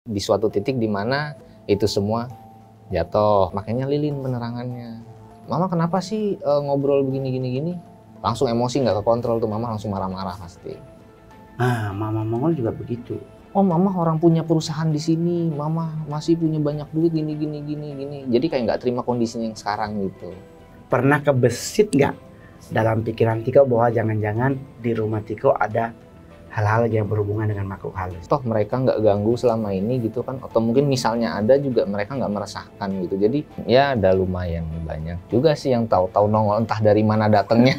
Di suatu titik di mana itu semua jatuh, makanya lilin penerangannya. Mama kenapa sih ngobrol begini? Langsung emosi nggak kekontrol tuh, mama langsung marah-marah pasti. Ah, mama Mongol juga begitu. Oh mama orang punya perusahaan di sini, mama masih punya banyak duit gini. Jadi kayak nggak terima kondisinya yang sekarang gitu. Pernah kebesit nggak dalam pikiran Tiko bahwa jangan-jangan di rumah Tiko ada hal-hal yang berhubungan dengan makhluk halus? Toh mereka nggak ganggu selama ini gitu kan, atau mungkin misalnya ada juga mereka nggak meresahkan gitu. Jadi ya ada lumayan banyak juga sih yang tahu-tahu nongol entah dari mana datangnya.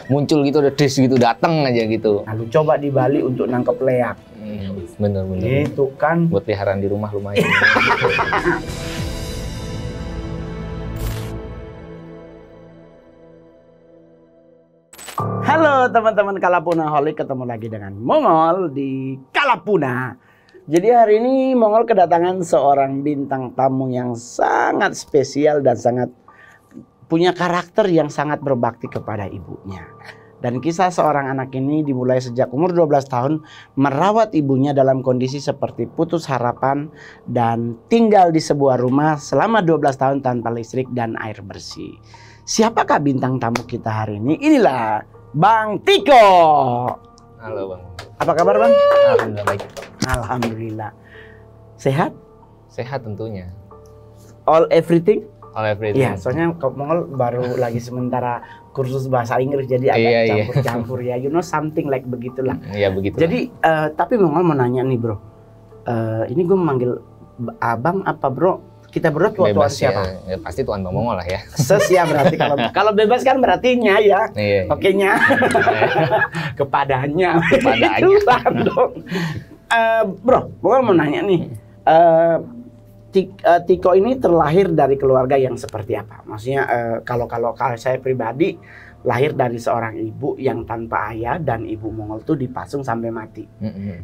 Muncul gitu, ada des gitu, datang aja gitu. Lalu coba di Bali untuk nangkep leak. Bener. Itu kan Buat peliharaan di rumah lumayan. Halo teman-teman Kalapunaholic, ketemu lagi dengan Mongol di Kalapuna. Jadi hari ini Mongol kedatangan seorang bintang tamu yang sangat spesial dan sangat punya karakter yang sangat berbakti kepada ibunya. Dan kisah seorang anak ini dimulai sejak umur 12 tahun merawat ibunya dalam kondisi seperti putus harapan dan tinggal di sebuah rumah selama 12 tahun tanpa listrik dan air bersih. Siapakah bintang tamu kita hari ini? Inilah Bang Tiko. Halo Bang. Apa kabar Bang? Alhamdulillah baik. Alhamdulillah. Sehat? Sehat tentunya. All everything? All everything. Iya, soalnya Mongol baru lagi sementara kursus bahasa Inggris jadi agak campur-campur ya. You know something like begitulah. Iya begitu. Jadi tapi Mongol mau nanya nih bro. Ini gue memanggil abang apa bro? Kita berdua tua-tuan siapa? Ya, pasti tuan Bang Mongol lah ya. Sesia berarti kalau bebas kan berarti nya ya. Iya. Oke nya. Kepadanya. Dong. Bro, Mongol mau nanya nih. Tiko ini terlahir dari keluarga yang seperti apa? Maksudnya kalau saya pribadi lahir dari seorang ibu yang tanpa ayah dan ibu Mongol tuh dipasung sampai mati.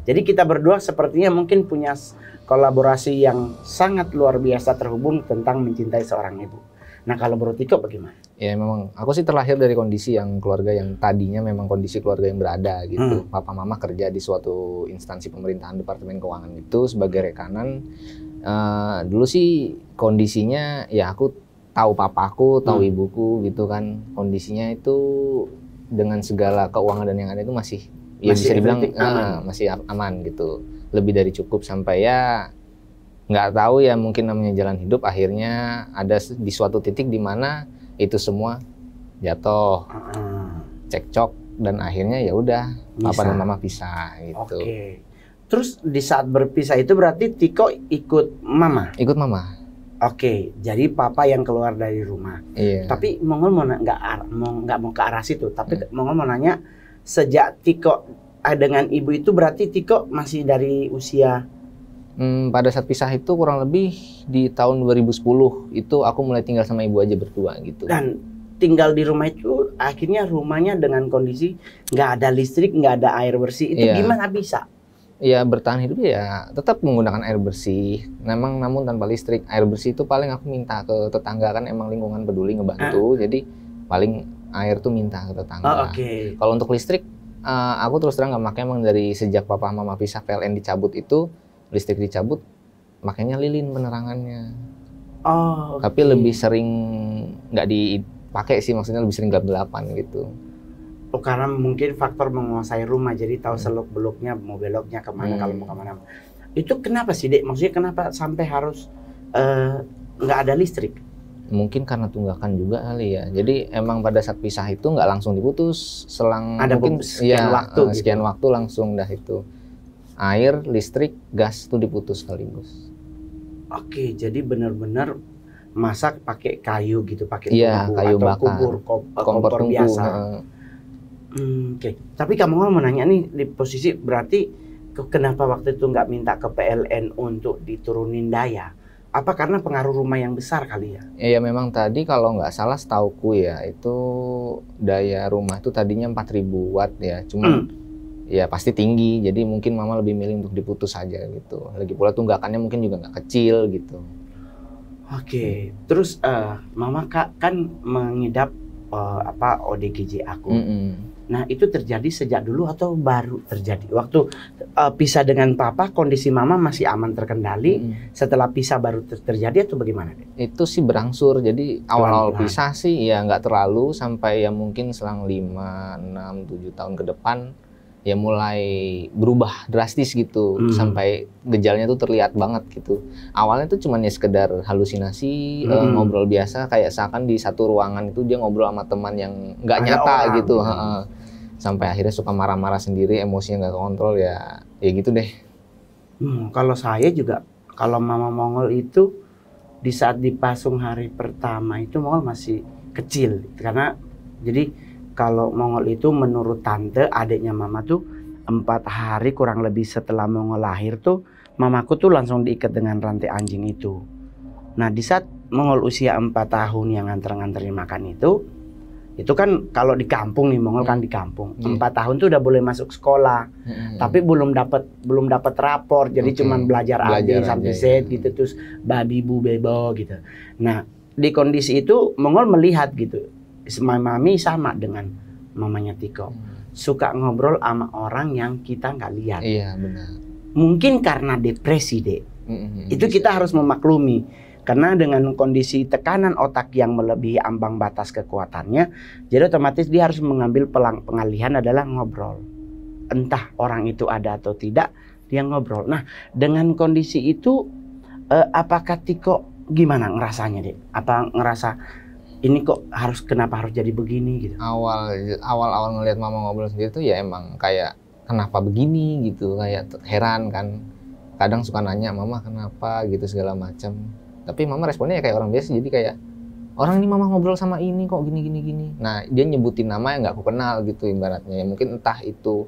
Jadi kita berdua sepertinya mungkin punya kolaborasi yang sangat luar biasa terhubung tentang mencintai seorang ibu. Nah kalau Bro Tiko bagaimana? Ya memang aku sih terlahir dari kondisi yang keluarga yang tadinya memang kondisi keluarga yang berada gitu. Papa mama kerja di suatu instansi pemerintahan departemen keuangan itu sebagai rekanan. Dulu sih kondisinya ya aku tahu papaku, tahu ibuku gitu kan. Kondisinya itu dengan segala keuangan dan yang ada itu masih ya bisa dibilang masih aman gitu. Lebih dari cukup sampai ya nggak tahu ya mungkin namanya jalan hidup akhirnya ada di suatu titik di mana itu semua jatuh, cekcok dan akhirnya ya udah papa dan mama pisah gitu. Oke. Terus di saat berpisah itu berarti Tiko ikut mama? Ikut mama. Oke, jadi papa yang keluar dari rumah. Iya. Tapi Mongol mau nggak mau ke arah situ. Tapi Mongol mau nanya, sejak Tiko dengan ibu itu berarti Tiko masih dari usia? Pada saat pisah itu kurang lebih di tahun 2010 itu aku mulai tinggal sama ibu aja berdua gitu. Dan tinggal di rumah itu akhirnya rumahnya dengan kondisi nggak ada listrik, nggak ada air bersih. Itu gimana bisa? Ya bertahan hidup ya tetap menggunakan air bersih. Namun tanpa listrik. Air bersih itu paling aku minta ke tetangga kan emang lingkungan peduli ngebantu. Jadi paling air tuh minta ke tetangga. Kalau untuk listrik aku terus terang nggak pakai, emang dari sejak papa mama pisah PLN dicabut itu listrik dicabut, makanya lilin penerangannya. Tapi lebih sering nggak dipakai sih, maksudnya lebih sering gelap-gelapan gitu. Oh, karena mungkin faktor menguasai rumah, jadi tahu seluk-beluknya mau beloknya kemana kalau mau kemana. Itu kenapa sih Dek? Maksudnya kenapa sampai harus nggak ada listrik? Mungkin karena tunggakan juga kali ya. Jadi emang pada saat pisah itu nggak langsung diputus, selang ada mungkin sekian waktu langsung dah itu. Air, listrik, gas itu diputus sekaligus. Oke, jadi benar-benar masak pakai kayu gitu, pakai kayu atau bakar, kompor biasa. Oke. Tapi kamu mau menanya nih di posisi berarti kenapa waktu itu nggak minta ke PLN untuk diturunin daya? Apa karena pengaruh rumah yang besar kali ya? Iya memang tadi kalau nggak salah setauku ya itu daya rumah itu tadinya 4000 watt ya, cuma ya pasti tinggi, jadi mungkin mama lebih milih untuk diputus saja gitu. Lagi pula tunggakannya mungkin juga nggak kecil gitu. Oke. Terus mama kan mengidap ODGJ aku. Nah, itu terjadi sejak dulu atau baru terjadi? Waktu pisah dengan papa, kondisi mama masih aman terkendali. Setelah pisah baru terjadi atau bagaimana, Dek? Itu sih berangsur. Jadi awal-awal Pelan-pelan. pisah sih ya nggak terlalu, sampai ya mungkin selang 5, 6, 7 tahun ke depan ya mulai berubah drastis gitu. Sampai gejalanya tuh terlihat banget gitu. Awalnya tuh cuman ya sekedar halusinasi, ngobrol biasa, kayak seakan di satu ruangan itu dia ngobrol sama teman yang nggak Ada nyata orang. gitu. Sampai akhirnya suka marah-marah sendiri, emosinya nggak kontrol, ya gitu deh. Kalau saya juga, kalau Mama Mongol itu di saat dipasung hari pertama itu Mongol masih kecil. Karena jadi kalau Mongol itu menurut tante, adiknya Mama tuh 4 hari kurang lebih setelah Mongol lahir tuh, mamaku tuh langsung diikat dengan rantai anjing itu. Nah, di saat Mongol usia 4 tahun yang nganter-nganterin makan itu kan kalau di kampung nih, Mongol kan di kampung. 4 tahun tuh udah boleh masuk sekolah. Tapi belum dapat rapor. Jadi cuman belajar A, B sampai Z gitu, terus babi bu bebo gitu. Nah, di kondisi itu Mongol melihat gitu. Mami sama dengan mamanya Tiko. Suka ngobrol sama orang yang kita nggak lihat. Iya, benar. Mungkin karena depresi, Dek. Itu kita harus memaklumi. Karena dengan kondisi tekanan otak yang melebihi ambang batas kekuatannya, jadi otomatis dia harus mengambil pengalihan adalah ngobrol. Entah orang itu ada atau tidak, dia ngobrol. Nah, dengan kondisi itu, apakah Tiko gimana ngerasanya, Dek? Apa ngerasa ini kok kenapa harus jadi begini gitu? Awal ngelihat mama ngobrol sendiri tuh ya emang kayak kenapa begini gitu, kayak heran kan. Kadang suka nanya, mama kenapa gitu segala macam. Tapi mama responnya ya kayak orang biasa, jadi kayak orang ini mama ngobrol sama ini kok gini. Nah, dia nyebutin nama yang nggak aku kenal gitu ibaratnya. Ya mungkin entah itu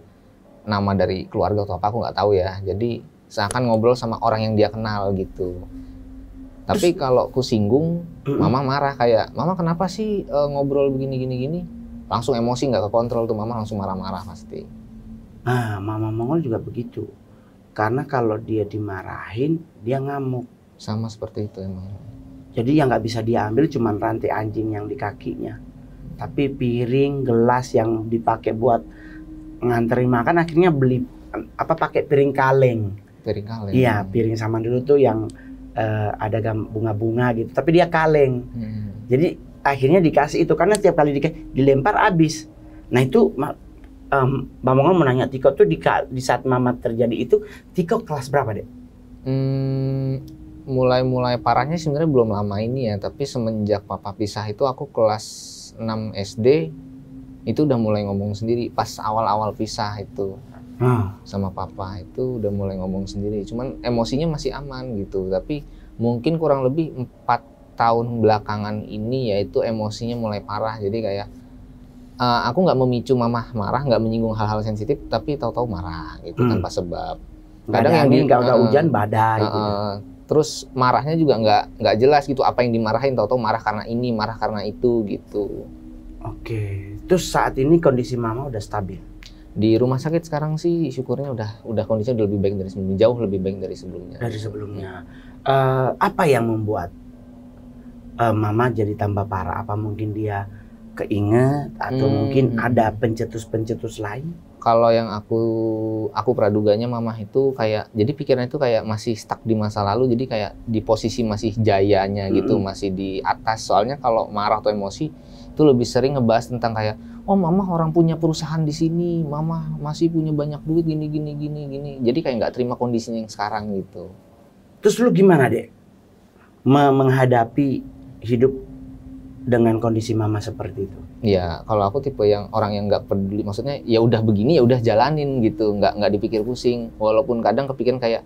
nama dari keluarga atau apa, aku nggak tahu ya. Jadi seakan ngobrol sama orang yang dia kenal gitu. Tapi kalau aku singgung, mama marah kayak, mama kenapa sih ngobrol begini. Langsung emosi, nggak kekontrol tuh, mama langsung marah-marah pasti. Nah, Mama Mongol juga begitu. Karena kalau dia dimarahin, dia ngamuk. Sama seperti itu emang. Jadi yang nggak bisa diambil cuma rantai anjing yang di kakinya. Tapi piring, gelas yang dipakai buat nganterin makan akhirnya pakai piring kaleng. Piring kaleng. Iya, piring zaman dulu tuh yang ada bunga-bunga gitu. Tapi dia kaleng. Jadi akhirnya dikasih itu karena setiap kali dilempar habis. Nah itu Mbak Mongol menanya Tiko tuh di saat Mama terjadi itu, Tiko kelas berapa, Dek? Mulai parahnya sebenarnya belum lama ini ya, tapi semenjak papa pisah itu aku kelas 6 SD itu udah mulai ngomong sendiri. Pas awal-awal pisah itu sama papa itu udah mulai ngomong sendiri. Cuman emosinya masih aman gitu, tapi mungkin kurang lebih 4 tahun belakangan ini yaitu emosinya mulai parah. Jadi kayak aku nggak memicu mama marah, nggak menyinggung hal-hal sensitif, tapi tahu-tahu marah gitu tanpa sebab. Kadang yang nggak udah hujan badai gitu. Terus marahnya juga nggak jelas gitu apa yang dimarahin, tahu-tahu marah karena ini, marah karena itu gitu. Oke. Terus saat ini kondisi mama udah stabil? Di rumah sakit sekarang sih syukurnya udah kondisinya udah lebih baik dari sebelumnya, jauh lebih baik dari sebelumnya. Dari sebelumnya. Apa yang membuat mama jadi tambah parah? Apa mungkin dia keinget atau mungkin ada pencetus-pencetus lain? Kalau yang aku praduganya mama itu kayak, jadi pikirannya itu kayak masih stuck di masa lalu, jadi kayak di posisi masih jayanya gitu, masih di atas. Soalnya kalau marah atau emosi itu lebih sering ngebahas tentang kayak, oh mama orang punya perusahaan di sini, mama masih punya banyak duit gini. Jadi kayak nggak terima kondisinya yang sekarang gitu. Terus lu gimana, Dek? Menghadapi hidup dengan kondisi mama seperti itu? Ya, kalau aku tipe yang orang yang nggak peduli, maksudnya ya udah begini ya udah jalanin gitu, nggak dipikir pusing. Walaupun kadang kepikiran kayak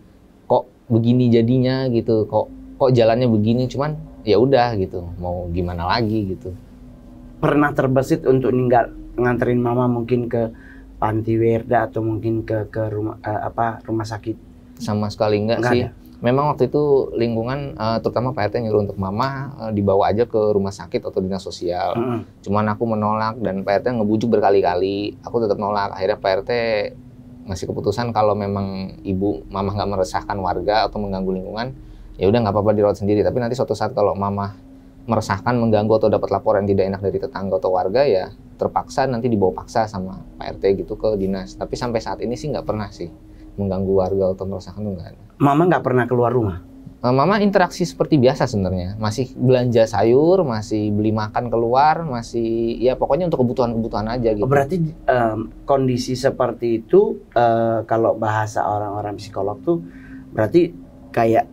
kok begini jadinya gitu, kok jalannya begini, cuman ya udah gitu, mau gimana lagi gitu. Pernah terbesit untuk nganterin mama mungkin ke panti werda atau mungkin ke rumah sakit? Sama sekali enggak sih. Ada. Memang waktu itu lingkungan, terutama Pak RT nyuruh untuk mama dibawa aja ke rumah sakit atau dinas sosial. Cuman aku menolak dan Pak RT ngebujuk berkali-kali. Aku tetap nolak. Akhirnya Pak RT ngasih keputusan kalau memang mama nggak meresahkan warga atau mengganggu lingkungan, ya udah nggak apa-apa dirawat sendiri. Tapi nanti suatu saat kalau mama meresahkan, mengganggu atau dapat laporan tidak enak dari tetangga atau warga, ya terpaksa nanti dibawa paksa sama Pak RT gitu ke dinas. Tapi sampai saat ini sih nggak pernah sih mengganggu warga atau meresahkan, tuh nggak ada. Mama nggak pernah keluar rumah? Mama interaksi seperti biasa sebenarnya, masih belanja sayur, masih beli makan keluar, masih ya pokoknya untuk kebutuhan-kebutuhan aja gitu. Berarti kondisi seperti itu kalau bahasa orang-orang psikolog tuh berarti kayak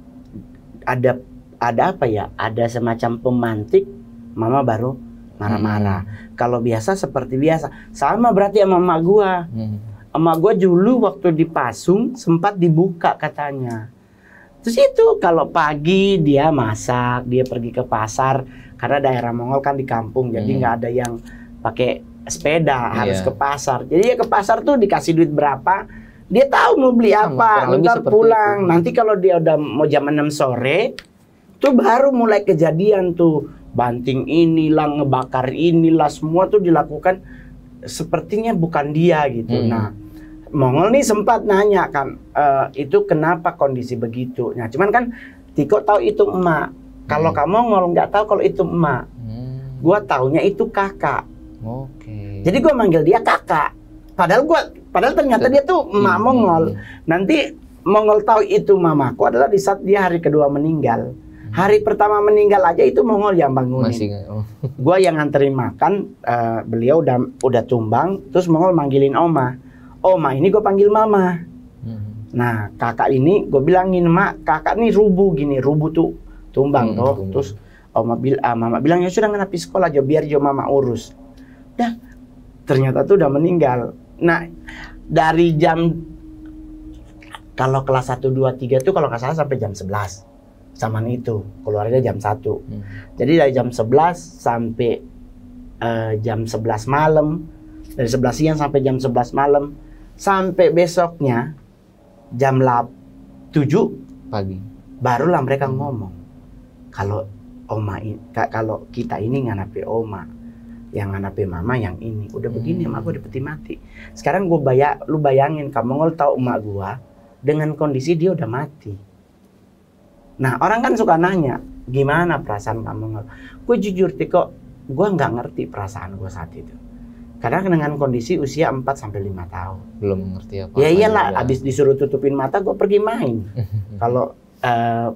ada apa ya? Ada semacam pemantik, mama baru marah-marah. Kalau biasa seperti biasa, sama berarti sama emak gua. Emak gua dulu waktu di Pasung sempat dibuka katanya. Terus itu kalau pagi dia masak, dia pergi ke pasar karena daerah Mongol kan di kampung, jadi nggak ada yang pakai sepeda, harus ke pasar. Jadi ya ke pasar tuh dikasih duit berapa, dia tahu mau beli apa, ntar pulang. Nanti kalau dia udah mau jam 6 sore, tuh baru mulai kejadian tuh banting inilah, ngebakar inilah, semua tuh dilakukan sepertinya bukan dia gitu. Nah, Mongol nih sempat nanya kan, itu kenapa kondisi begitu? Nah, cuman kan Tiko tahu itu emak. Kalau kamu Mongol nggak tahu kalau itu emak. Gua taunya itu kakak. Jadi gua manggil dia kakak. Padahal ternyata dia tuh emak Mongol. Nanti Mongol tahu itu mamaku adalah di saat dia hari kedua meninggal. Hari pertama meninggal aja itu Mongol yang bangunin. Gua yang nganterin makan, beliau udah tumbang, terus Mongol manggilin Oma. Oma ini gue panggil mama. Nah kakak ini gue bilangin, mak kakak nih rubuh gini, rubuh tuh tumbang toh. Terus mama bilang ya sudah nggak sekolah aja biar jo mama urus. Dah ternyata tuh udah meninggal. Nah dari jam kalau kelas 1, 2, 3 tuh kalau nggak salah sampai jam 11 zaman itu, keluarnya jam 1. Jadi dari jam 11 sampai jam 11 malam, dari 11 siang sampai jam 11 malam, sampai besoknya jam 7 pagi barulah mereka ngomong kalau kalau kita ini nganapi oma, yang nganapi mama yang ini udah begini, emak gue udah peti mati. Sekarang lu bayangin, kamu Mongol tahu emak gua dengan kondisi dia udah mati. Nah orang kan suka nanya gimana perasaan kamu Mongol. Gue jujur Tiko, gue nggak ngerti perasaan gue saat itu. Karena dengan kondisi usia 4-5 tahun. Belum mengerti apa. Ya iyalah, abis disuruh tutupin mata gue pergi main.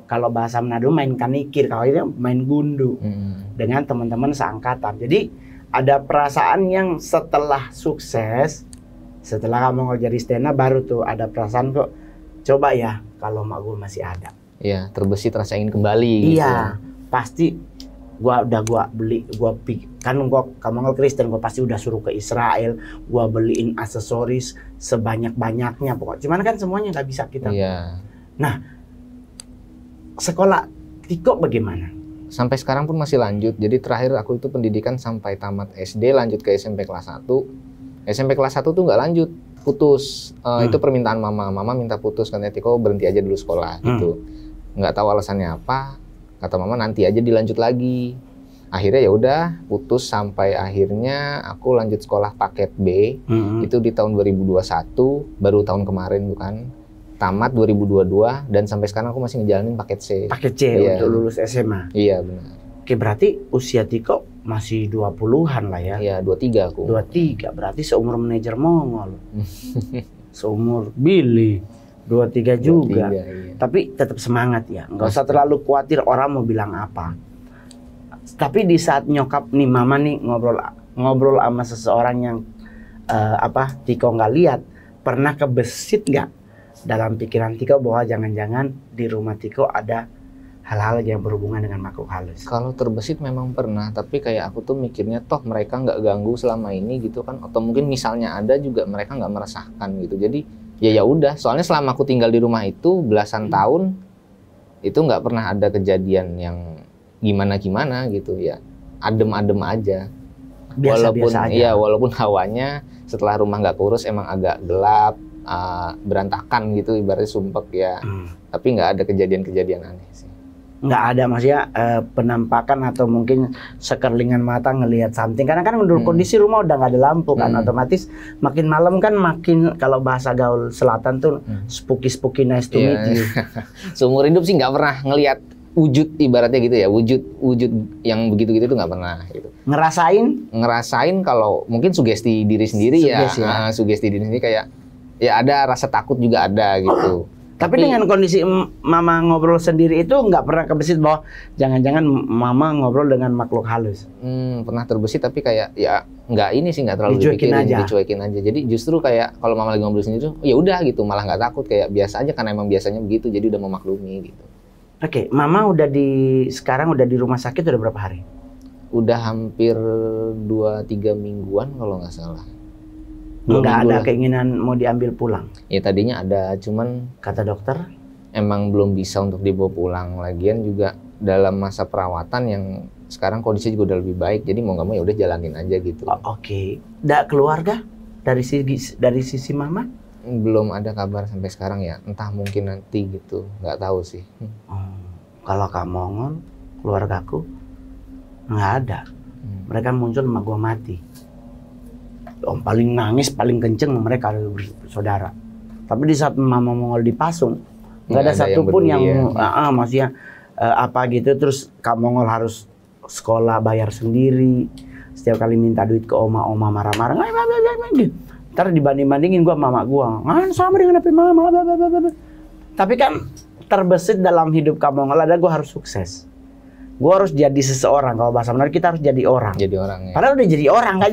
Kalau bahasa Manado main kanikir, kalau ini main gundu. Dengan teman-teman seangkatan. Jadi ada perasaan yang setelah sukses, setelah kamu jadi stand up, baru tuh ada perasaan kok, coba ya kalau mak gue masih ada. Iya, terbesit rasa ingin kembali. Iya, gitu. Pasti gua beli, kamu Kristen, gua pasti udah suruh ke Israel, gua beliin aksesoris sebanyak-banyaknya pokoknya. Cuman kan semuanya nggak bisa kita. Iya. Nah, sekolah Tiko bagaimana? Sampai sekarang pun masih lanjut. Jadi terakhir aku itu pendidikan sampai tamat SD, lanjut ke SMP kelas 1. SMP kelas 1 tuh nggak lanjut, putus. Itu permintaan mama. Mama minta putus, katanya Tiko berhenti aja dulu sekolah gitu. Nggak tahu alasannya apa. Kata mama nanti aja dilanjut lagi. Akhirnya ya udah putus sampai akhirnya aku lanjut sekolah paket B. Itu di tahun 2021, baru tahun kemarin bukan. Tamat 2022 dan sampai sekarang aku masih ngejalanin paket C. Paket C untuk lulus SMA. Iya benar. Oke, berarti usia Tiko masih 20-an lah ya. Iya, 23 aku. 23, berarti seumur manajer Mongol. Seumur Billy. 23 juga. 23, iya. Tapi tetap semangat ya. Nggak usah terlalu khawatir orang mau bilang apa. Tapi di saat nyokap nih, mama nih ngobrol sama seseorang yang Tiko nggak lihat, pernah kebesit nggak dalam pikiran Tiko bahwa jangan-jangan di rumah Tiko ada hal-hal yang berhubungan dengan makhluk halus? Kalau terbesit memang pernah, tapi kayak aku tuh mikirnya toh mereka nggak ganggu selama ini gitu kan, atau mungkin misalnya ada juga mereka nggak meresahkan gitu. Jadi ya udah, soalnya selama aku tinggal di rumah itu belasan tahun itu nggak pernah ada kejadian yang gimana gitu ya, adem-adem aja. Biasa-biasa aja. Ya walaupun hawanya setelah rumah nggak kurus emang agak gelap, berantakan gitu, ibaratnya sumpek ya. Tapi nggak ada kejadian-kejadian aneh sih. Nggak ada maksudnya penampakan atau mungkin sekerlingan mata ngelihat something, karena kan menurut kondisi rumah udah nggak ada lampu kan, otomatis makin malam kan makin, kalau bahasa gaul selatan tuh spooky nice to meet you. Seumur hidup sih nggak pernah ngelihat wujud ibaratnya gitu ya, wujud yang begitu-gitu tuh nggak pernah gitu. Ngerasain Kalau mungkin sugesti diri sendiri sugesti diri sendiri kayak ya ada rasa takut juga ada gitu. Tapi dengan kondisi mama ngobrol sendiri itu nggak pernah kebesit bahwa jangan-jangan mama ngobrol dengan makhluk halus. Pernah terbesit tapi kayak ya nggak terlalu dicuekin aja. Jadi justru kayak kalau mama lagi ngobrol sendiri ya udah gitu, malah nggak takut, kayak biasa aja karena emang biasanya begitu, jadi udah memaklumi gitu. Oke, mama sekarang udah di rumah sakit udah berapa hari? Udah hampir 2-3 mingguan kalau nggak salah. Nggak ada keinginan mau diambil pulang? Ya tadinya ada, cuman kata dokter emang belum bisa untuk dibawa pulang. Lagian juga dalam masa perawatan yang sekarang kondisi juga udah lebih baik, jadi mau nggak mau ya udah jalanin aja gitu. Oke. Keluarga dari sisi mama? Belum ada kabar sampai sekarang ya, entah mungkin nanti gitu, nggak tahu sih. Kalau Kak Mongol, keluargaku nggak ada. Mereka muncul sama gua mati. Paling nangis, paling kenceng mereka bersaudara. Tapi di saat mama Mongol dipasung, nggak ada satupun yang maksudnya apa gitu. Terus Kak Mongol harus sekolah bayar sendiri. Setiap kali minta duit ke oma marah-marah. Ntar dibanding-bandingin gua mama gua. Sama dengan apa mama. Tapi kan terbesit dalam hidup Kak Mongol ada gua harus sukses. Gue harus jadi seseorang, kalau bahasa benar kita harus jadi orang. Jadi orang ya. Padahal udah jadi orang kan,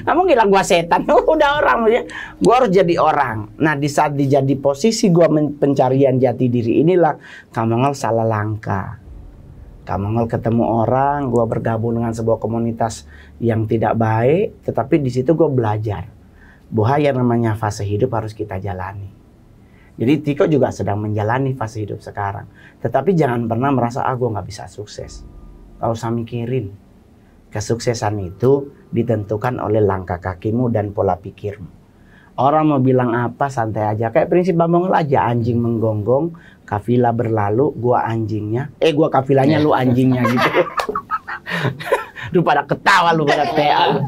kamu bilang gue setan, udah orang maksudnya. Gue harus jadi orang. Nah di saat dijadi posisi gue pencarian jati diri inilah Kak Mongol salah langkah. Kak Mongol ketemu orang, gue bergabung dengan sebuah komunitas yang tidak baik, tetapi di situ gue belajar bahwa yang namanya fase hidup harus kita jalani. Jadi Tiko juga sedang menjalani fase hidup sekarang. Tetapi jangan pernah merasa, gue nggak bisa sukses. Gak usah mikirin. Kesuksesan itu ditentukan oleh langkah kakimu dan pola pikirmu. Orang mau bilang apa, santai aja. Kayak prinsip Bang Mongol aja, anjing menggonggong, kafilah berlalu, gua anjingnya. Gua kafilahnya, lu anjingnya gitu. Lu pada ketawa, lu pada TA.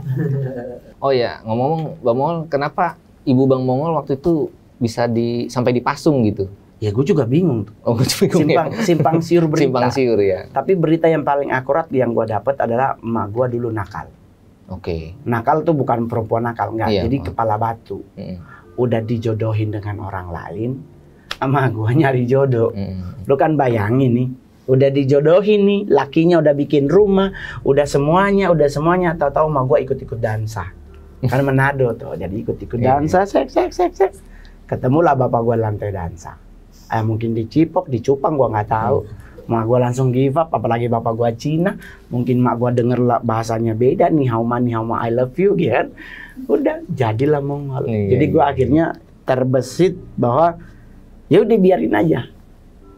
Oh ya, ngomong-ngomong Bang Mongol, kenapa ibu Bang Mongol waktu itu bisa sampai dipasung gitu? Ya gue juga bingung tuh. Oh, gue juga bingung. Simpang siur berita. Simpang siur ya. Tapi berita yang paling akurat yang gue dapat adalah emak gue dulu nakal. Oke. Nakal tuh bukan perempuan nakal, enggak. Iya, Jadi kepala batu. Udah dijodohin dengan orang lain, emak gue nyari jodoh. Lu kan bayangin nih, udah dijodohin nih, lakinya udah bikin rumah, udah semuanya, tahu-tahu emak gue ikut-ikut dansa. Kan Manado tuh, jadi ikut-ikut dansa, sek. Ketemulah bapak gue lantai dansa. Mungkin dicipok, dicupang, gue nggak tahu. Mak gue langsung give up, apalagi bapak gue Cina. Mungkin mak gue denger bahasanya beda, ni hao ma, I love you, gitu kan. Udah, jadilah Mongol. Jadi gue akhirnya terbesit bahwa ya udah biarin aja.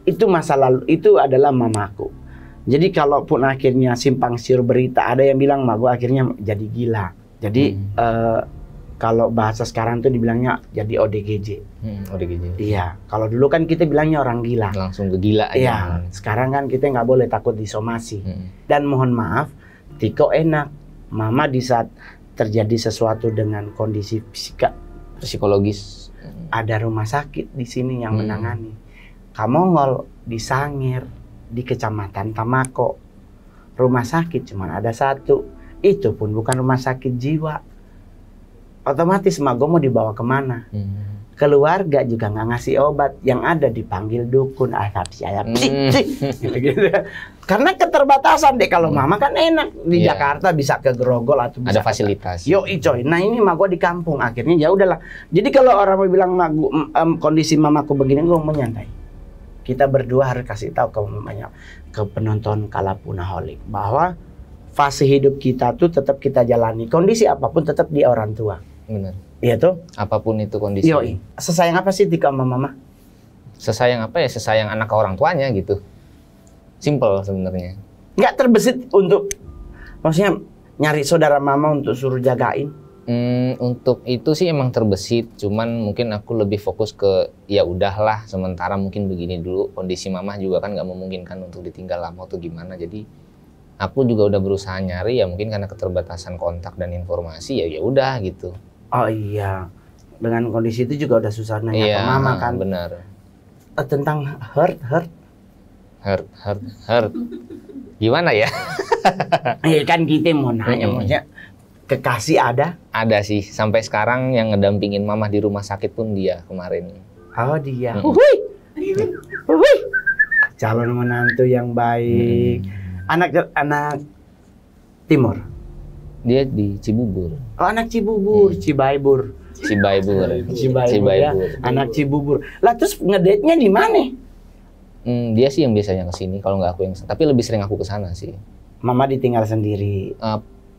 Itu masa lalu, itu adalah mamaku. Jadi kalaupun akhirnya simpang siur berita, ada yang bilang mak gue akhirnya jadi gila. Jadi kalau bahasa sekarang tuh dibilangnya jadi ODGJ. ODGJ. Iya. Kalau dulu kan kita bilangnya orang gila. Langsung ke gila aja. Iya. Sekarang kan kita nggak boleh takut disomasi. Dan mohon maaf, Tiko enak. Mama di saat terjadi sesuatu dengan kondisi psikologis, ada rumah sakit di sini yang menangani. Kak Mongol di Sangir, di Kecamatan Tamako. Rumah sakit cuma ada satu. Itu pun bukan rumah sakit jiwa. Otomatis mak gue mau dibawa kemana? Keluarga juga nggak ngasih obat, yang ada dipanggil dukun, gitu. Karena keterbatasan deh. Kalau mama kan enak di Jakarta bisa ke Grogol atau bisa ada fasilitas. Yo coy, nah ini mak gue di kampung, akhirnya ya udahlah. Jadi kalau orang mau bilang kondisi mamaku begini, gue mau nyantai. Kita berdua harus kasih tahu ke penonton Kalapunaholic bahwa fase hidup kita tuh tetap kita jalani. Kondisi apapun tetap di orang tua. Benar. Iya tuh. Apapun itu kondisi. Yoi. Sesayang apa sih Tika sama mama? Sesayang apa ya? Sesayang anak ke orang tuanya gitu. Simple sebenarnya. Nggak terbesit untuk, maksudnya nyari saudara mama untuk suruh jagain? Untuk itu sih emang terbesit. Cuman mungkin aku lebih fokus ke ya udahlah. Sementara mungkin begini dulu. Kondisi mama juga kan nggak memungkinkan untuk ditinggal lama atau gimana. Jadi aku juga udah berusaha nyari, ya mungkin karena keterbatasan kontak dan informasi, ya udah gitu. Oh iya, dengan kondisi itu juga udah susah nanya ke mama kan. Benar. Tentang hurt. hurt. Gimana ya? Kan kita mau nanya, maksudnya kekasih ada? Ada sih, sampai sekarang yang ngedampingin mama di rumah sakit pun dia kemarin. Oh dia. Uhuy. Calon menantu yang baik. Anak timur. Dia di Cibubur. Oh anak Cibubur, Cibaibur. Cibaibur ya. Anak Cibubur. Lah terus ngedate-nya di mana? Dia sih yang biasanya kesini, kalau nggak aku yang, tapi lebih sering aku kesana sih. Mama ditinggal sendiri.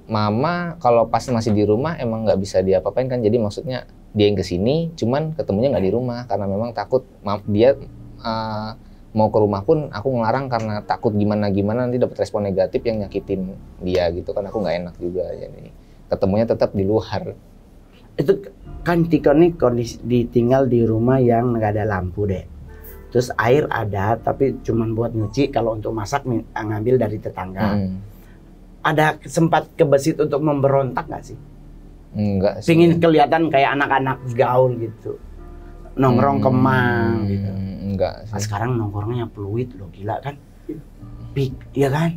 Mama kalau pas masih di rumah emang nggak bisa diapa-apain kan, jadi maksudnya dia yang kesini, cuman ketemunya nggak di rumah karena memang takut dia mau ke rumah pun aku ngelarang karena takut gimana nanti dapat respon negatif yang nyakitin dia gitu kan, aku nggak enak juga, jadi ketemunya tetap di luar. Itu kan Tiko nih kondisi ditinggal di rumah yang nggak ada lampu deh. Terus air ada tapi cuman buat nyuci, kalau untuk masak ngambil dari tetangga. Ada sempat kebesit untuk memberontak nggak sih? Enggak sih. Pingin kelihatan kayak anak-anak gaul gitu, nongkrong kemang gitu. Enggak sih. Sekarang nongkrongnya fluid loh, gila kan? Pik, ya kan?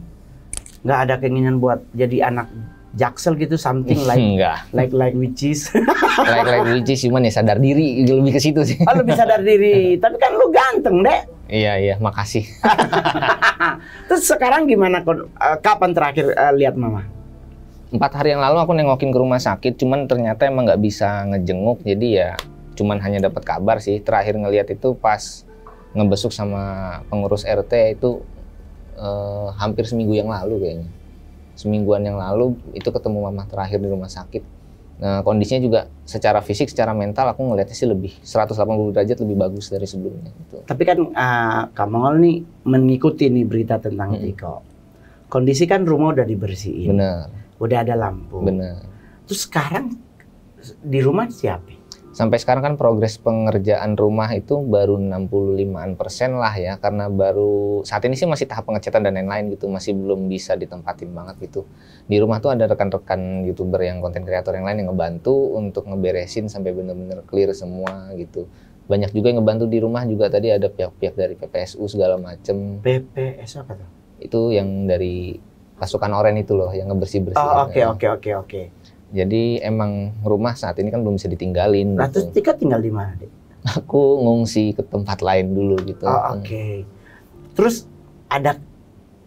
Nggak ada keinginan buat jadi anak Jaksel gitu, something like enggak. like witches. like witches, cuman ya sadar diri, lebih ke situ sih. Oh, lebih sadar diri. Tapi kan lu ganteng, Dek. Iya, makasih. Terus sekarang gimana? Kapan terakhir lihat Mama? 4 hari yang lalu aku nengokin ke rumah sakit, cuman ternyata emang nggak bisa ngejenguk, jadi ya cuman hanya dapat kabar sih. Terakhir ngelihat itu pas ngebesuk sama pengurus RT itu hampir seminggu yang lalu kayaknya. Semingguan yang lalu itu ketemu mama terakhir di rumah sakit. Nah, kondisinya juga secara fisik, secara mental aku ngelihatnya sih lebih 180 derajat lebih bagus dari sebelumnya gitu. Tapi kan Kak Mongol nih mengikuti nih berita tentang Tiko. Kondisi kan rumah udah dibersihin. Bener. Udah ada lampu. Bener. Terus sekarang di rumah siapa? Sampai sekarang kan progres pengerjaan rumah itu baru 65% lah ya, karena baru saat ini sih masih tahap pengecatan dan lain-lain gitu, masih belum bisa ditempatin banget gitu. Di rumah tuh ada rekan-rekan YouTuber yang konten kreator yang lain yang ngebantu untuk ngeberesin sampai bener-bener clear semua gitu. Banyak juga yang ngebantu di rumah juga, tadi ada pihak-pihak dari PPSU segala macem. PPSU apa tuh? Itu yang dari pasukan oranye itu loh, yang ngebersih-bersih. Oh oke. Jadi emang rumah saat ini kan belum bisa ditinggalin. Nah, gitu. Terus Tika tinggal di mana, Dek? Aku ngungsi ke tempat lain dulu gitu. Oh, oke. Terus ada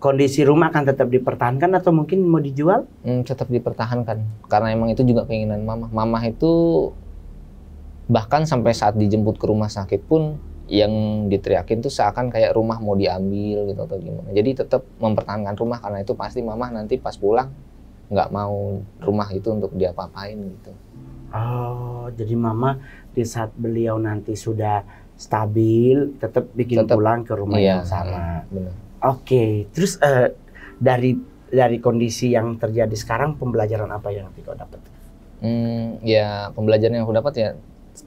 kondisi rumah akan tetap dipertahankan atau mungkin mau dijual? Tetap dipertahankan. Karena emang itu juga keinginan mama. Mama itu bahkan sampai saat dijemput ke rumah sakit pun yang diteriakin tuh seakan kayak rumah mau diambil gitu atau gimana. Jadi tetap mempertahankan rumah karena itu pasti mama nanti pas pulang nggak mau rumah itu untuk diapa-apain gitu. Oh, jadi mama di saat beliau nanti sudah stabil tetap pulang ke rumah yang sama. Benar. Oke, terus dari kondisi yang terjadi sekarang, pembelajaran apa yang Tiko dapat? Ya pembelajaran yang aku dapat ya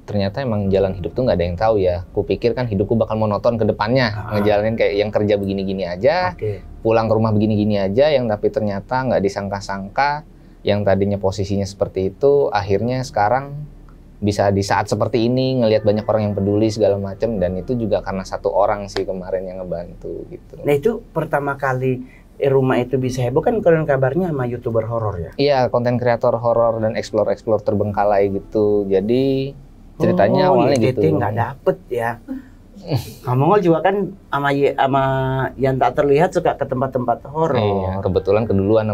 ternyata emang jalan hidup tuh nggak ada yang tahu ya. Kupikir kan hidupku bakal monoton ke depannya, ngejalanin kayak yang kerja begini-gini aja, pulang ke rumah begini-gini aja, yang tapi ternyata nggak disangka-sangka, yang tadinya posisinya seperti itu, akhirnya sekarang bisa di saat seperti ini ngelihat banyak orang yang peduli segala macam, dan itu juga karena satu orang sih kemarin yang ngebantu gitu. Nah itu pertama kali rumah itu bisa heboh kan konon kabarnya sama YouTuber horor ya? Iya, konten kreator horor dan explore terbengkalai gitu. Jadi ceritanya awalnya gitu. Nggak dapet ya. Kak Mongol juga kan sama yang tak terlihat suka ke tempat-tempat horor. Iya, kebetulan keduluan.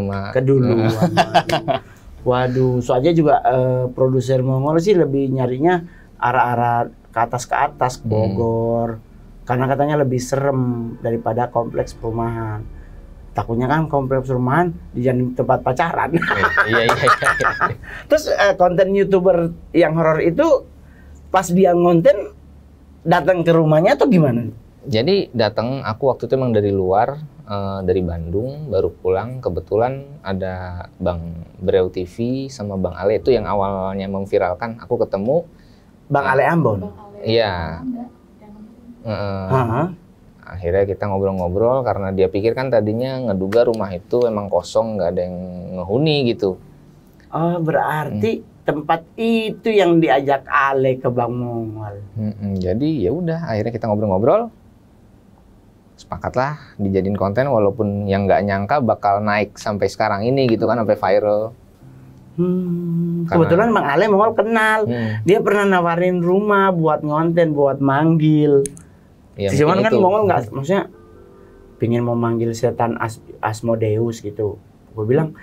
Waduh, soalnya juga produser Mongol sih lebih nyarinya arah-arah ke atas Bogor. Karena katanya lebih serem daripada kompleks perumahan. Takutnya kan kompleks perumahan dijadiin tempat pacaran. Iya. Terus konten YouTuber yang horor itu pas dia ngonten datang ke rumahnya atau gimana? Jadi datang, aku waktu itu emang dari luar, dari Bandung, baru pulang. Kebetulan ada Bang Breu TV sama Bang Ale itu yang awalnya memviralkan. Aku ketemu Bang Ale Ambon. Iya. Akhirnya kita ngobrol-ngobrol karena dia pikir kan tadinya ngeduga rumah itu emang kosong, nggak ada yang ngehuni gitu. Oh berarti tempat itu yang diajak Ale ke Bang Mongol. Jadi ya udah, akhirnya kita ngobrol-ngobrol, sepakatlah dijadiin konten, walaupun yang nggak nyangka bakal naik sampai sekarang ini gitu kan, sampai viral. Kebetulan Bang Ale Mongol kenal. Dia pernah nawarin rumah buat ngonten, buat manggil. Ya, cuman kan itu. Mongol nggak, maksudnya pingin mau manggil setan Asmodeus gitu. Gue bilang,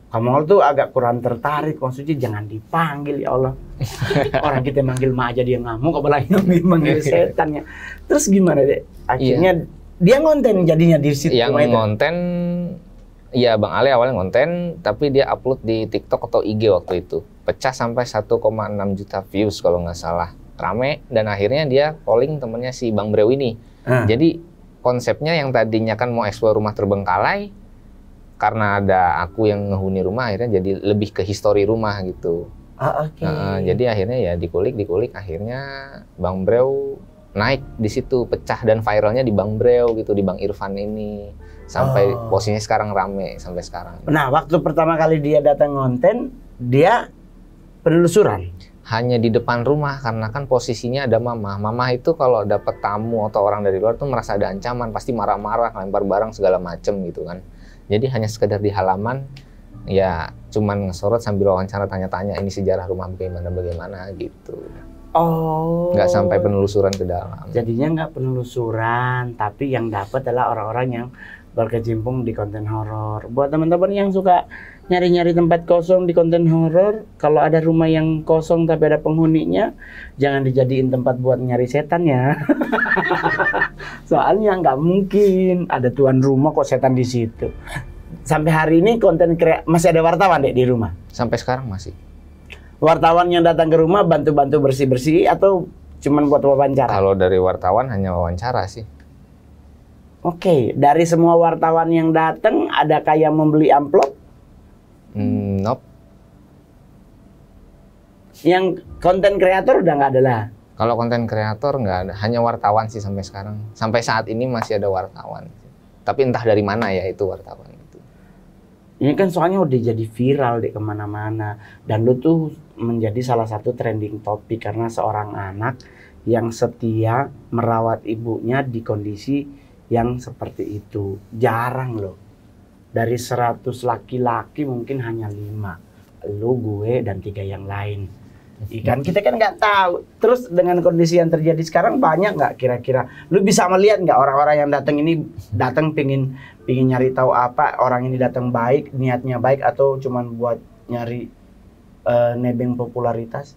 kamu Mongol tuh agak kurang tertarik, maksudnya jangan dipanggil ya Allah. Orang kita manggil mah aja dia ngamuk, apalagi manggil setannya. Terus gimana deh? Akhirnya dia ngonten jadinya di situ. Yang ngonten, ya Bang Ale awalnya ngonten, tapi dia upload di TikTok atau IG waktu itu. Pecah sampai 1,6 juta views kalau nggak salah. Rame, dan akhirnya dia calling temennya si Bang Brew ini. Jadi konsepnya yang tadinya kan mau eksplor rumah terbengkalai, karena ada aku yang ngehuni rumah, akhirnya jadi lebih ke histori rumah gitu. Jadi akhirnya ya dikulik, akhirnya Bang Brew naik di situ, pecah dan viralnya di Bang Brew gitu, di Bang Irfan ini. Sampai posisinya sekarang rame sampai sekarang. Nah, waktu pertama kali dia datang ngonten, dia penelusuran. Hanya di depan rumah, karena kan posisinya ada mama. Mama itu kalau dapat tamu atau orang dari luar tuh merasa ada ancaman, pasti marah-marah, lempar barang segala macem gitu kan. Jadi hanya sekedar di halaman, ya cuman ngesorot sambil wawancara, tanya-tanya ini sejarah rumah bagaimana gitu. Nggak sampai penelusuran ke dalam. Jadinya nggak penelusuran, tapi yang dapat adalah orang-orang yang berkecimpung di konten horor. Buat teman-teman yang suka nyari-nyari tempat kosong di konten horor, kalau ada rumah yang kosong tapi ada penghuninya, jangan dijadiin tempat buat nyari setan ya. Soalnya nggak mungkin ada tuan rumah kok setan di situ. Sampai hari ini masih ada wartawan deh di rumah? Sampai sekarang masih. Wartawan yang datang ke rumah bantu-bantu bersih-bersih atau cuman buat wawancara? Kalau dari wartawan hanya wawancara sih. Oke, dari semua wartawan yang datang, adakah yang membeli amplop? Nope. Yang konten kreator udah nggak ada lah? Kalau konten kreator nggak ada, hanya wartawan sih sampai sekarang. Sampai saat ini masih ada wartawan. Tapi entah dari mana ya itu wartawan itu. Ini kan soalnya udah jadi viral deh kemana-mana. Dan lu tuh menjadi salah satu trending topik karena seorang anak yang setia merawat ibunya di kondisi yang seperti itu. Jarang loh. Dari 100 laki-laki mungkin hanya 5. Lu, gue, dan 3 yang lain. Ikan kita kan nggak tahu. Terus dengan kondisi yang terjadi sekarang banyak nggak kira-kira? Lu bisa melihat nggak orang-orang yang datang ini datang pingin nyari tahu apa? Orang ini datang baik, niatnya baik atau cuman buat nyari nebeng popularitas?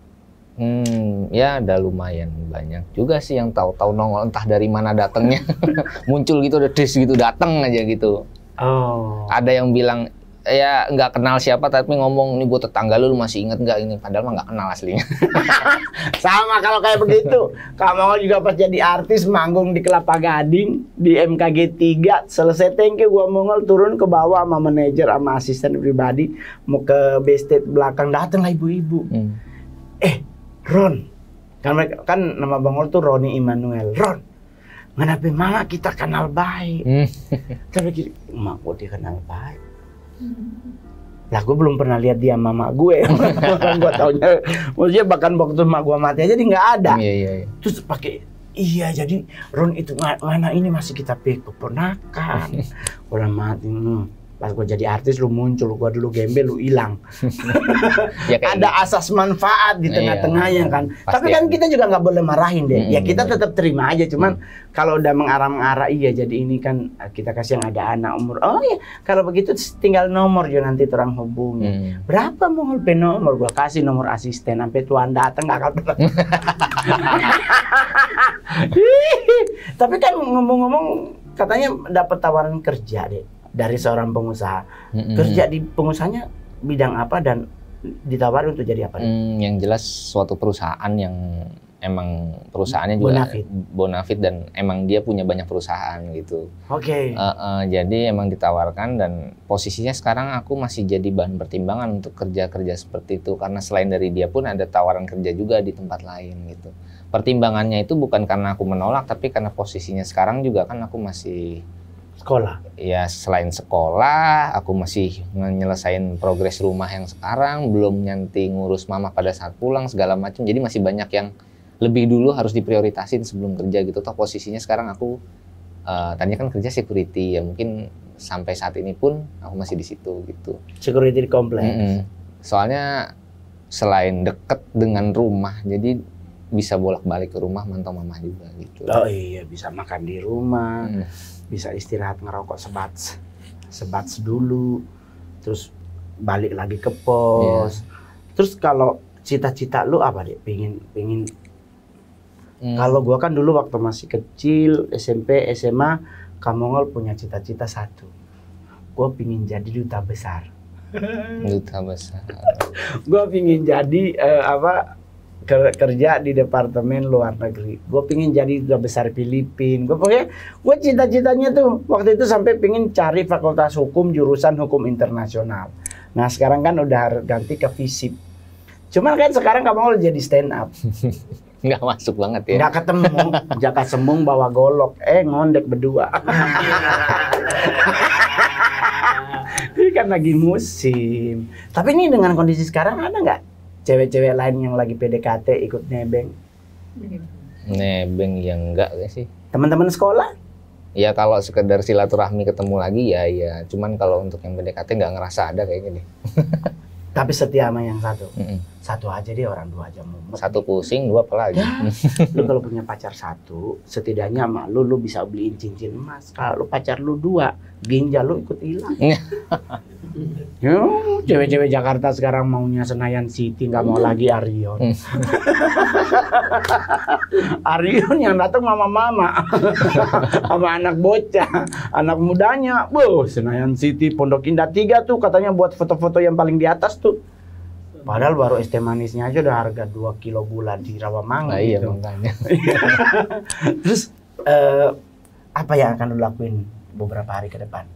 Ya ada lumayan banyak juga sih yang tahu-tahu nongol entah dari mana datangnya. Muncul gitu, udah des gitu, datang aja gitu. Ada yang bilang ya nggak kenal siapa tapi ngomong ini buat tetangga lu masih inget nggak ini, padahal mah nggak kenal aslinya. Sama kalau kayak begitu. Kamu juga pas jadi artis manggung di Kelapa Gading di MKG 3, selesai thank you gua Mongol turun ke bawah sama manajer sama asisten pribadi mau ke backstage belakang, datang lah ibu-ibu. Ron, kan nama Bang Mongol tuh Roni Immanuel. Ron, kenapa mama kita kenal baik? Tapi gini, mak gue dia kenal baik. Lah gue belum pernah lihat dia mama gue. Gue taunya, maksudnya bahkan waktu mak gue mati aja dia nggak ada. Iya. Terus pakai jadi Ron itu mana ini masih kita keponakan. Udah mati. Pas gue jadi artis lu muncul, gue dulu gembel lu hilang. Ya, ada asas manfaat di tengah-tengahnya kan. Tapi kan kita juga nggak boleh marahin deh. Ya kita tetap terima aja. Cuman kalau udah mengarah-mengarah jadi ini kan kita kasih yang ada anak umur. Oh iya, kalau begitu tinggal nomor jo nanti orang hubungi. Berapa mau nomor? Gue kasih nomor asisten sampai tuan datang nggak akan pernah. Tapi kan ngomong-ngomong katanya dapat tawaran kerja deh dari seorang pengusaha. Kerja di pengusahanya bidang apa dan ditawarin untuk jadi apa? Yang jelas suatu perusahaan yang emang perusahaannya juga bonafit dan emang dia punya banyak perusahaan gitu. Jadi emang ditawarkan dan posisinya sekarang aku masih jadi bahan pertimbangan untuk kerja-kerja seperti itu karena selain dari dia pun ada tawaran kerja juga di tempat lain gitu. Pertimbangannya itu bukan karena aku menolak tapi karena posisinya sekarang juga kan aku masih sekolah. Ya selain sekolah, aku masih nyelesain progres rumah yang sekarang, belum nyanti ngurus mama pada saat pulang segala macam. Jadi masih banyak yang lebih dulu harus diprioritasin sebelum kerja gitu. Toh posisinya sekarang aku tadinya kan kerja security ya, mungkin sampai saat ini pun aku masih di situ gitu. Security di kompleks. Soalnya selain deket dengan rumah, jadi bisa bolak-balik ke rumah mantau mama juga gitu. Oh iya, bisa makan di rumah, bisa istirahat ngerokok sebats dulu, terus balik lagi ke pos. Terus kalau cita-cita lu apa deh? Pingin kalau gua kan dulu waktu masih kecil, SMP, SMA, Kamongol punya cita-cita satu. Gua pingin jadi duta besar. Duta besar. Gua pingin jadi kerja di departemen luar negeri. Gue pingin jadi duta besar Filipina. Gue cita-citanya tuh waktu itu sampai pingin cari fakultas hukum jurusan hukum internasional. Nah sekarang kan udah ganti ke FISIP. Cuman kan sekarang kamu jadi stand up. Nggak masuk banget ya. Nggak ketemu. Jaka Sembung bawa golok. Ngondek berdua. Ini kan lagi musim. Tapi ini dengan kondisi sekarang ada nggak cewek-cewek lain yang lagi PDKT ikut nebeng? Nebeng yang enggak sih. Teman-teman sekolah? Ya kalau sekedar silaturahmi ketemu lagi ya. Cuman kalau untuk yang PDKT nggak ngerasa ada kayaknya deh. Tapi setia sama yang satu. Satu aja deh, orang dua aja mumet. Satu pusing, dua apa lagi? Ya, lu kalau punya pacar satu, setidaknya sama lu bisa beliin cincin emas. Kalau lu pacar lu dua, ginjal lu ikut hilang. Cewek-cewek Jakarta sekarang maunya Senayan City, nggak mau lagi Arion. Arion yang datang mama-mama sama anak bocah, anak mudanya. Senayan City, Pondok Indah 3 tuh katanya buat foto-foto yang paling di atas tuh. Padahal baru es teh manisnya aja udah harga 2 kilo gula di Rawamangga. Iya gitu. makanya. Terus apa yang akan lu lakuin beberapa hari ke depan?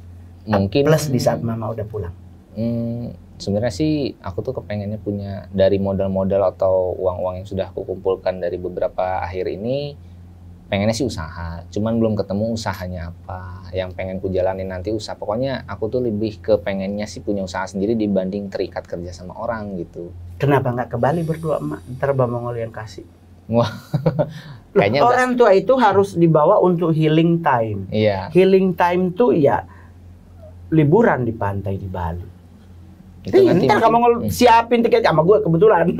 Mungkin plus di saat mama udah pulang. Sebenarnya sih aku tuh kepengennya punya dari modal-modal atau uang-uang yang sudah aku kumpulkan dari beberapa akhir ini, pengennya sih usaha. Cuman belum ketemu usahanya apa. Yang pengen ku jalanin nanti usaha. Pokoknya aku tuh lebih ke pengennya sih punya usaha sendiri dibanding terikat kerja sama orang gitu. Kenapa nggak ke Bali berdua, emak? Ntar Bang Mongol yang kasih. Wah, kayaknya orang tua itu harus dibawa untuk healing time. Iya. Healing time tuh ya liburan di pantai di Bali. Itu nanti ntar kamu siapin tiket sama gue kebetulan.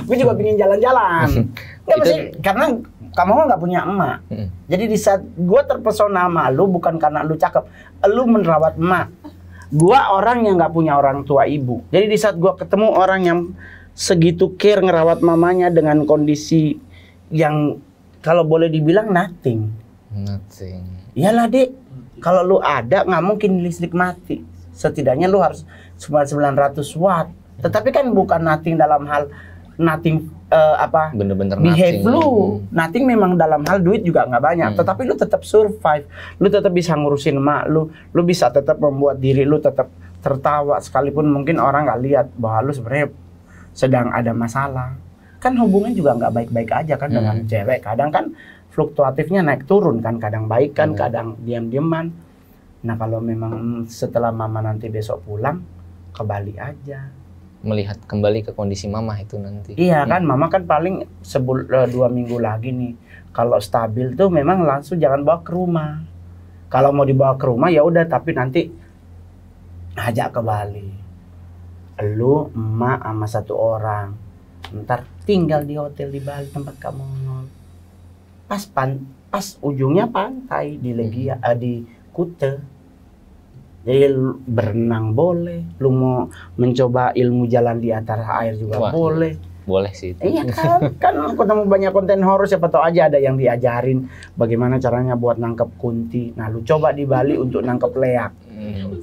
Gue juga pingin jalan-jalan. Karena kamu nggak punya emak. Jadi di saat gue terpesona sama lu bukan karena lu cakep, lu merawat emak. Gue orang yang nggak punya orang tua ibu. Jadi di saat gue ketemu orang yang segitu care ngerawat mamanya dengan kondisi yang kalau boleh dibilang nothing. Iyalah Dek, kalau lu ada nggak mungkin listrik mati. Setidaknya lu harus 900 watt. Tetapi kan bukan nothing dalam hal nothing bener-bener behave nothing. lu. Nothing memang dalam hal duit juga nggak banyak. Tetapi lu tetap survive. Lu tetap bisa ngurusin emak lu. Lu bisa tetap membuat diri lu tetap tertawa sekalipun mungkin orang nggak lihat bahwa lu sebenarnya sedang ada masalah. Kan hubungan juga nggak baik-baik aja kan dengan cewek. Kadang kan fluktuatifnya naik turun kan. Kadang baik kan, kadang diam-diaman. Nah kalau memang setelah mama nanti besok pulang, ke Bali aja. Melihat kembali ke kondisi mama itu nanti. Iya kan, mama kan paling 2 minggu lagi nih. Kalau stabil tuh memang langsung jangan bawa ke rumah. Kalau mau dibawa ke rumah ya udah, tapi nanti ajak ke Bali. Lu, emak sama 1 orang. Ntar tinggal di hotel di Bali tempat kamu nol. Pas ujungnya pantai di Legia, di Kuta. Jadi berenang boleh, lu mau mencoba ilmu jalan di atas air juga boleh. Boleh sih itu. Iya kan ketemu banyak konten horor, siapa tahu aja ada yang diajarin bagaimana caranya buat nangkep kunti. Nah lu coba di Bali untuk nangkep leak.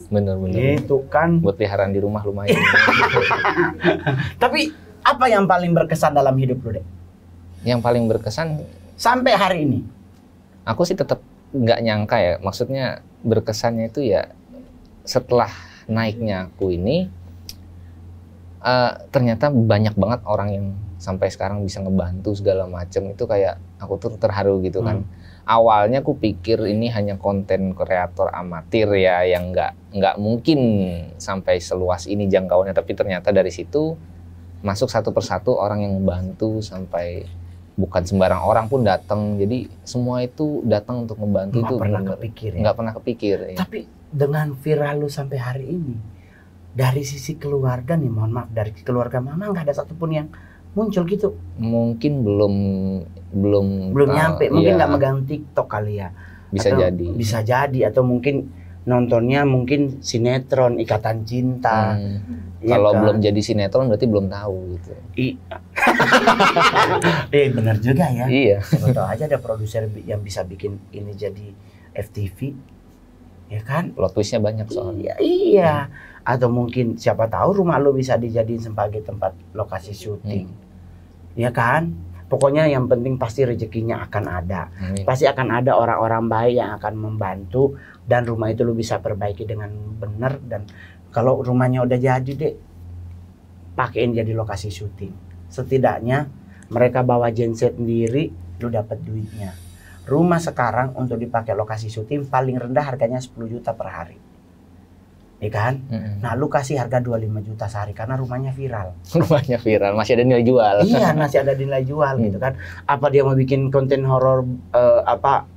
Bener-bener. Itu kan. Buat peliharaan di rumah lumayan. Tapi apa yang paling berkesan dalam hidup lu, Dek? Yang paling berkesan sampai hari ini? Aku sih tetap nggak nyangka ya. Maksudnya berkesannya itu ya setelah naiknya aku ini ternyata banyak banget orang yang sampai sekarang bisa ngebantu segala macem. Itu kayak aku tuh terharu gitu kan. Awalnya aku pikir ini hanya konten kreator amatir ya yang nggak mungkin sampai seluas ini jangkauannya, tapi ternyata dari situ masuk satu persatu orang yang membantu sampai bukan sembarang orang pun datang. Jadi semua itu datang untuk membantu. Itu pernah kepikir ya? Nggak pernah kepikir. Ya. Tapi dengan viral lu sampai hari ini, dari sisi keluarga nih, mohon maaf, dari keluarga mama nggak ada satupun yang muncul gitu? Mungkin belum nyampe, mungkin ya, nggak megang TikTok kali ya? Bisa atau jadi. Bisa jadi, atau mungkin nontonnya mungkin sinetron Ikatan Cinta. Ya kalau kan? belum jadi sinetron berarti belum tahu gitu. Benar juga ya. Iya. Siapa tahu aja ada produser yang bisa bikin ini jadi FTV, ya kan? Plot twistnya banyak soalnya. Iya. Atau mungkin siapa tahu rumah lo bisa dijadiin sebagai tempat lokasi syuting, ya kan? Pokoknya yang penting pasti rezekinya akan ada. Pasti akan ada orang-orang baik yang akan membantu, dan rumah itu lo bisa perbaiki dengan benar. Dan kalau rumahnya udah jadi deh, pakein jadi lokasi syuting. Setidaknya mereka bawa genset sendiri, lo dapat duitnya. Rumah sekarang untuk dipakai lokasi syuting paling rendah harganya 10 juta per hari. Ya kan? Nah, lu kasih harga 25 juta sehari karena rumahnya viral. Rumahnya viral, masih ada nilai jual. Iya, masih ada nilai jual gitu kan. Apa dia mau bikin konten horor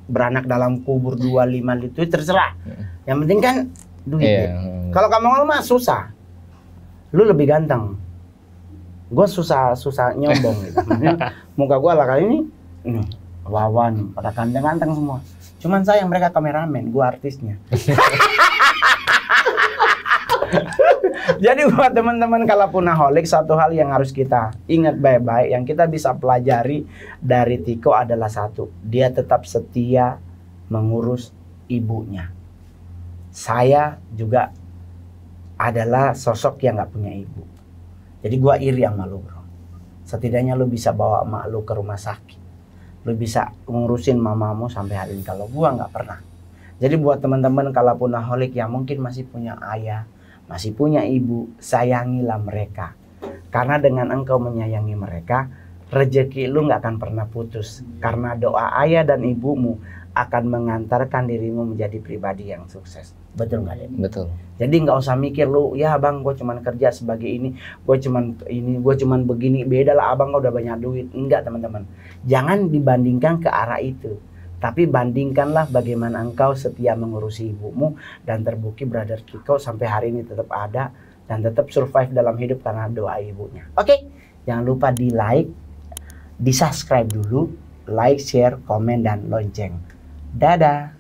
beranak dalam kubur 25 itu terserah. Yang penting kan duit. Kalau kamu mah susah. Lu lebih ganteng. Gue susah nyombong gitu. Muka gue lah kali ini Wawan pada ganteng-ganteng semua. Cuman sayang mereka kameramen, gue artisnya. Jadi buat teman-teman Kalapunaholic, satu hal yang harus kita ingat baik-baik, yang kita bisa pelajari dari Tiko adalah satu, dia tetap setia mengurus ibunya. Saya juga adalah sosok yang nggak punya ibu. Jadi gua iri sama lu, bro. Setidaknya lu bisa bawa emak lu ke rumah sakit, lu bisa ngurusin mamamu sampai hari ini. Kalau gua nggak pernah. Jadi buat teman-teman Kalapunaholic yang mungkin masih punya ayah, masih punya ibu, sayangilah mereka. Karena dengan engkau menyayangi mereka, rezeki lu nggak akan pernah putus. Karena doa ayah dan ibumu akan mengantarkan dirimu menjadi pribadi yang sukses. Betul nggak, Dek? Betul. Jadi nggak usah mikir lu, ya abang gue cuman kerja sebagai ini, gue cuman begini, beda lah abang udah banyak duit. Enggak, teman-teman. Jangan dibandingkan ke arah itu. Tapi bandingkanlah bagaimana engkau setia mengurusi ibumu, dan terbukti brother Tiko sampai hari ini tetap ada dan tetap survive dalam hidup karena doa ibunya. Oke, jangan lupa di like, di subscribe dulu, like, share, komen, dan lonceng. Dadah.